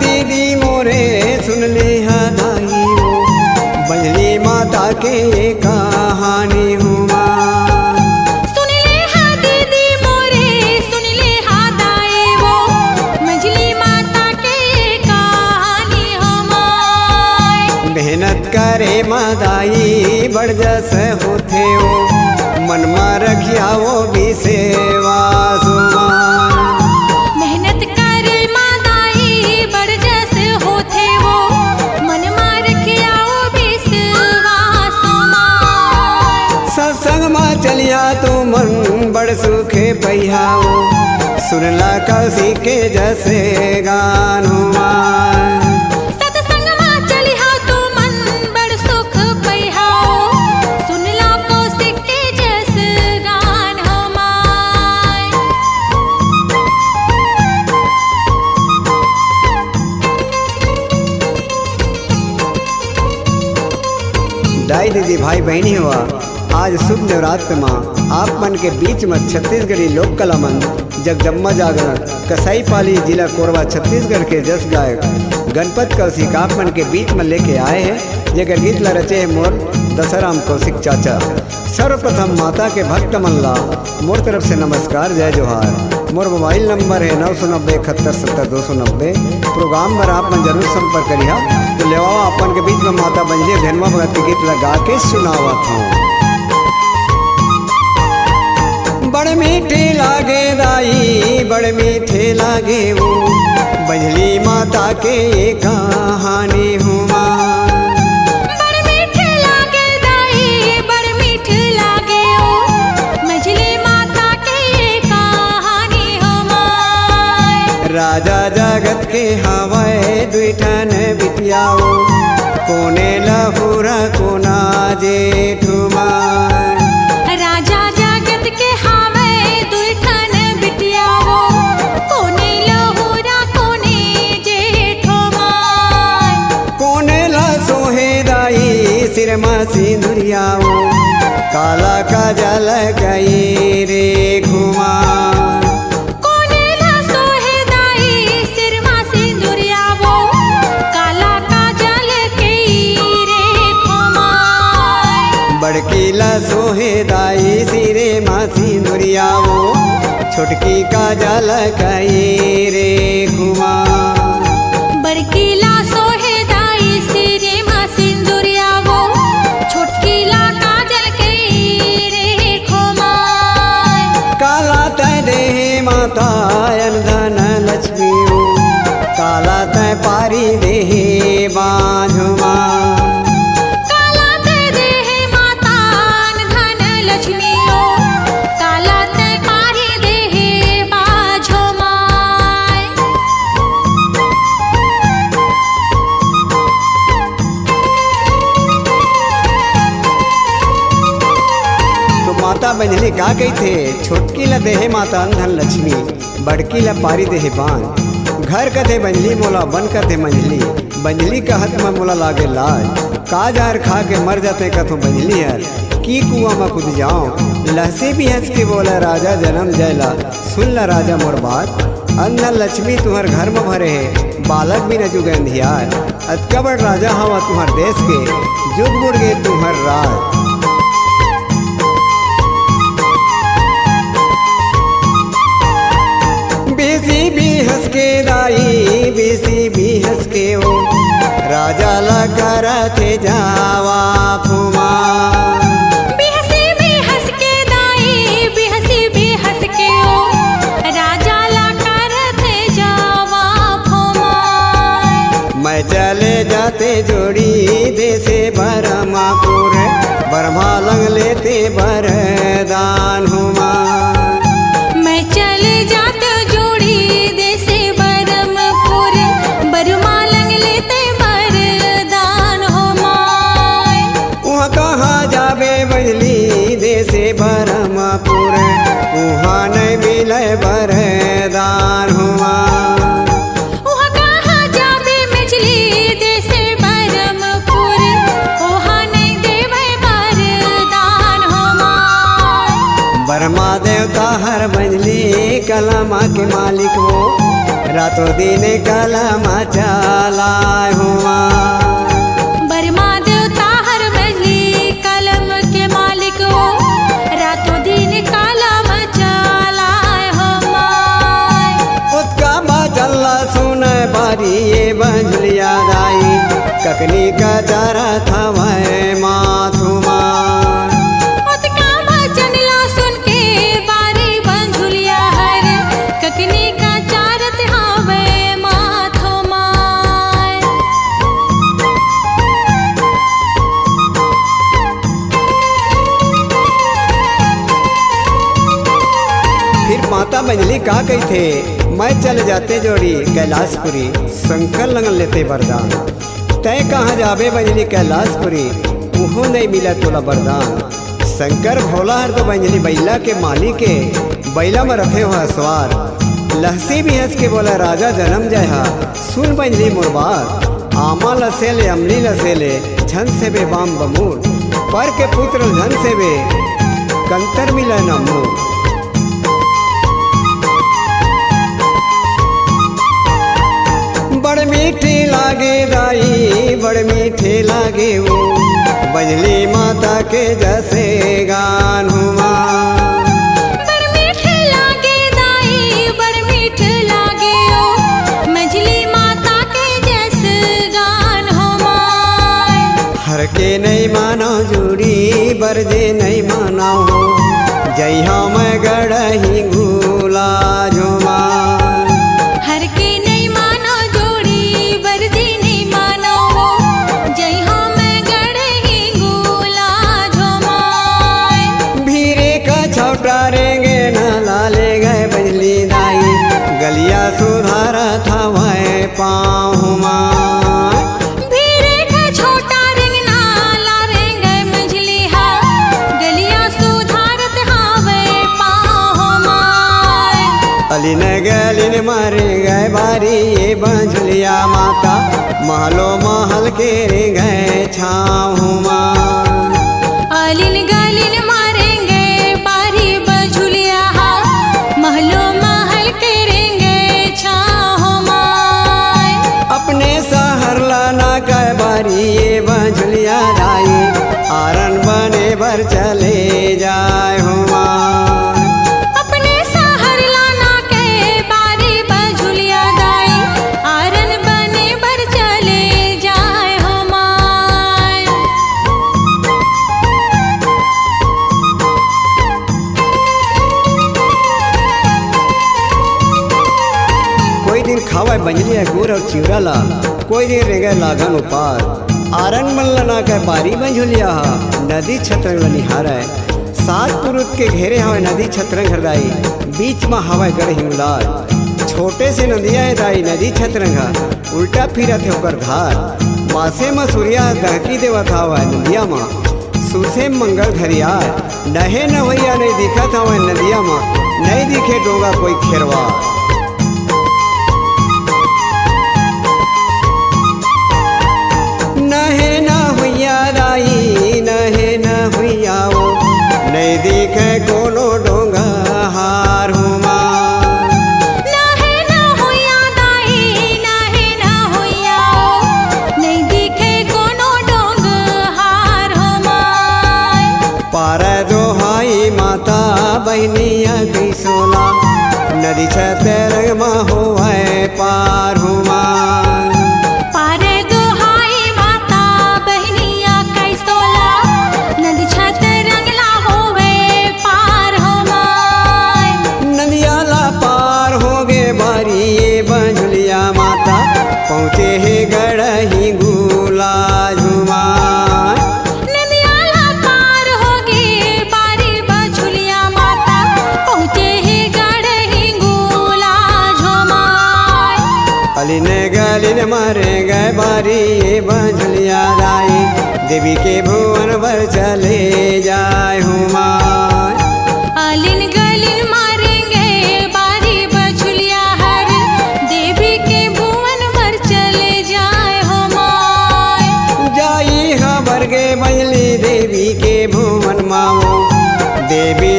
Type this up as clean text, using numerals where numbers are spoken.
दीदी मोरे सुन ले हा दाई वो बंजली माता के कहानी हूँ माँ। सुन ले हा दीदी मोरे सुन ले हा दाई वो बंजली माता के कहानी हो माँ। मेहनत करे मादाई बढ़ जस होते वो मन में रखिया वो भी सेवा सुमान। मेहनत करे मादाई बढ़ जस होते वो मन में रखिया वो विश्वास माँ। सत्संग में चलिया तो मन बड़ सुखे पहिया वो सुनला कौसी के जैसे गान हुआ। सत्संग में चलिहा तो मन बड़ सुख पहिया सुन ला कौशिक के जस गान हो माय। दाई दीदी भाई बहनी हुआ आज शुभ नवरात्र माँ आप मन के बीच में छत्तीसगढ़ी लोक कला मंच जगदम्बा जागरण कसाई पाली जिला कोरबा छत्तीसगढ़ के जस गायक गणपत कौशिक आप मन के बीच में लेके आए हैं। जगह गीत ला रचे है मोर दशराम कौशिक चाचा। सर्वप्रथम माता के भक्त मल्ला मोर तरफ से नमस्कार जय जोहार। मोर मोबाइल नंबर है 990 71 70 290। प्रोग्राम पर आप मन जरूर संपर्क करिए तो लेवा अपन के बीच में माता बंजली धनवा भगत के गीत लगा के सुनावत हूँ। बड़ मीठे लागे दाई बड़ मीठे लागे वो बंजली माता के कहानी हूँ माँ। बड़ मीठे लागे दाई बड़ मीठे लागे ओ बंजली माता के कहानी हो माय। राजा जगत के हवाए दुईठन बिटियाओ कोने लहुरा कोना जेठू माँ। राजा जगत के हावे दुईठन बिटियावो कोने लहुरा कोने जेठो माय। कोने ला सोहे दाई सिर में सिंदुरियाओ काला का जल गई रे घुमा। कोने ला सोहे दाई सिर मा सिंदुरियावो काला काजल केई रे खोमाय। बड़की ला सोहे दाई सिरे माँ सिंदुरियाओ छोटकी का जल गई रे घुमा। बड़की ला सोहे दाई सिरे मा सिंदुरियावो छोटकी ला काजल केई रे खोमाय। काला तय देहे माता धन लक्ष्मी काला तय पारी देहे बाझुमा। काला ते देहे माता धन लक्ष्मी ओ काला ते पारी देहे बाझो माय। तो माता बंजली का गई थे छोटकी ला देहे माता धन लक्ष्मी बड़की ला पारी देहे बान। घर कथे बंजली मोला बन कथे मंजली बंजली का हाथ में मोला लागे लाज। काजार खा के मर जाते कथो बंजली है की कुआं में कूद जाओ। लहसी भी हंस के बोला राजा जन्म जयला सुन ला राजा मोर बात। अंधन लक्ष्मी तुम्हार घर में भरे है बालक भी न जुगेंधियार। अतका बड़ राजा हवा तुम्हार देश के जुग मुड़ गए तुम्हार राज। बेसी भी हंस के दाई बेसी भी हंस के ओ राजा ला कर थे जावा फुमा। बिहसी भी हंस के दाई बिहसी भी हंस के ओ राजा ला करते जावा फोमाय। मैं चले जाते जोड़ी देसे बरमापुर बरमा लंग लेते बरदान हुमा। मैं चले जात जोड़ी देसे बरमपुर बरमा लंग लेते बरदान हो माय। वहाँ कहाँ जाबे बंजली देसे बरमापुर वहाँ नहीं मिले बरदान हुआ। वहाँ कहाँ जाबे मछली देसे बरमपुर वहाँ नहीं देवे बरदान हो माय। बरमा देवता हर बंजली कलमा के मालिक वो रातों दिन कलम चलाए हुआ। बर्मा देवता हर मजली कलम के मालिक हो, रातों दिन कलम चलाए हमाय। उसका बाचल्ला सुन बारी ये बंझलिया दाई, ककनी का चारा था वह माथुमा। उसका बचनला सुन के बारी बंझुलिया हर, ककनी का चारत हावे माथुमाय। फिर माता बंजली का कही थे, मैं चल जाते जोड़ी कैलाशपुरी, शंकर लगन लेते वरदान। तय कहाँ जाबे बंजली कैलाशपुरी, उहो नहीं मिला तोला वरदान। शंकर भोला हर तो बंजली बैला के माली के, बैला में रखे हुआ सवार। लहसी भी हंस के बोला राजा जन्म जय हा, सुन बंजली मुरबार। आमा लसेले अमली लसेले, झन से बे बाम बमूर। पर के पुत्र झन से बे, कंतर मिला नमू। बड़ मीठी लागे दाई, बड़ मीठे लागे वो, बंजली माता के जैसे गान हुआ। बड़ मीठे लागे दाई, बड़ मीठे लागे ओ, मजली माता के जैसे गान हमाय। हर के नहीं मानो जुड़ी, बरजे नहीं माना हो, जय हम गढ़ही घूला झुमा। हर के नहीं मानो जोड़ी, बरजी नहीं मानो हो, जय हम गढ़े ही गोला झुमाय। भीरे का छौटा रेंगे न लाले गए बंजली दाई, गलिया सुधारा था वह पाँव हुआ। भीरे का छोटा रिंगना ला रेंगे मझली हा, गलिया सुधारत हावे पाँव हमाय। अलिन गलिन मारे गए बारी ये बंझलिया माता, महलो महल के गए छाँव हुआ। अलिन गलिन मारेंगे बारी बझुलिया हा, महलो महल के रेंगे छाँव हमाय। अपने शहर लाना कह बारी ये बंझलिया दाई, आरन बने भर चले जाए हुआ। अपने शहर लाना के बारी बझुलिया दाई, आरन बने बर चले जाए हमाय। कोई दिन खावा बंजलिया गुड़ और चिवरा ला, कोई दिन रेगा लागन उपार। आरन मल्लना के बारी बंझुलिया हा, नदी छतरंग निहारा है। सात पुरुष के घेरे हवे नदी छतरंग हरदाई, बीच में हवा गढ़ हिंगलार। छोटे से नदिया है दाई नदी छतरंग हा, उल्टा फिरत है ओकर धार। मासे में सूर्या दहकी देवत हवा नदिया में, सुसे मंगल धरिया। नहे नवैया नहीं दिखत हवा नदिया में, नहीं दिखे डोगा कोई खेरवा। नहे न हुइया दाई, नहे न हुइया वो, नहीं दिखे कोनो डोंगा हार हुमा। नहे न हुइया दाई, नहे न हुइया ओ, नहीं दिखे कोनो डोंग हार हमाय। पार दोहाई माता बहनिया की सोला, नदी छतरंग में होवे पार हुमा। पारे दोहाई माता बहनिया कैसोला, नदी छतरंगला होवे पार हमाय। नदिया ला पार हो गे बारी ये बंझुलिया माता, पहुँचे है गढ़ही गुला झुमा। नदियाला पार होगे बारी बझुलिया माता, पहुँचे ही गढ़ही गोला झुमाय। अलिन गलिन मारे गए बारी ये बंझुलिया दाई, देवी के भुवन भर चले जाए हुमा। अलिन गलिन मारेंगे बारी बझुलिया हर, देवी के भुवन भर चले जाए हमाय। जाई हाँ बरगे बंजली देवी के भुवन माओ, देवी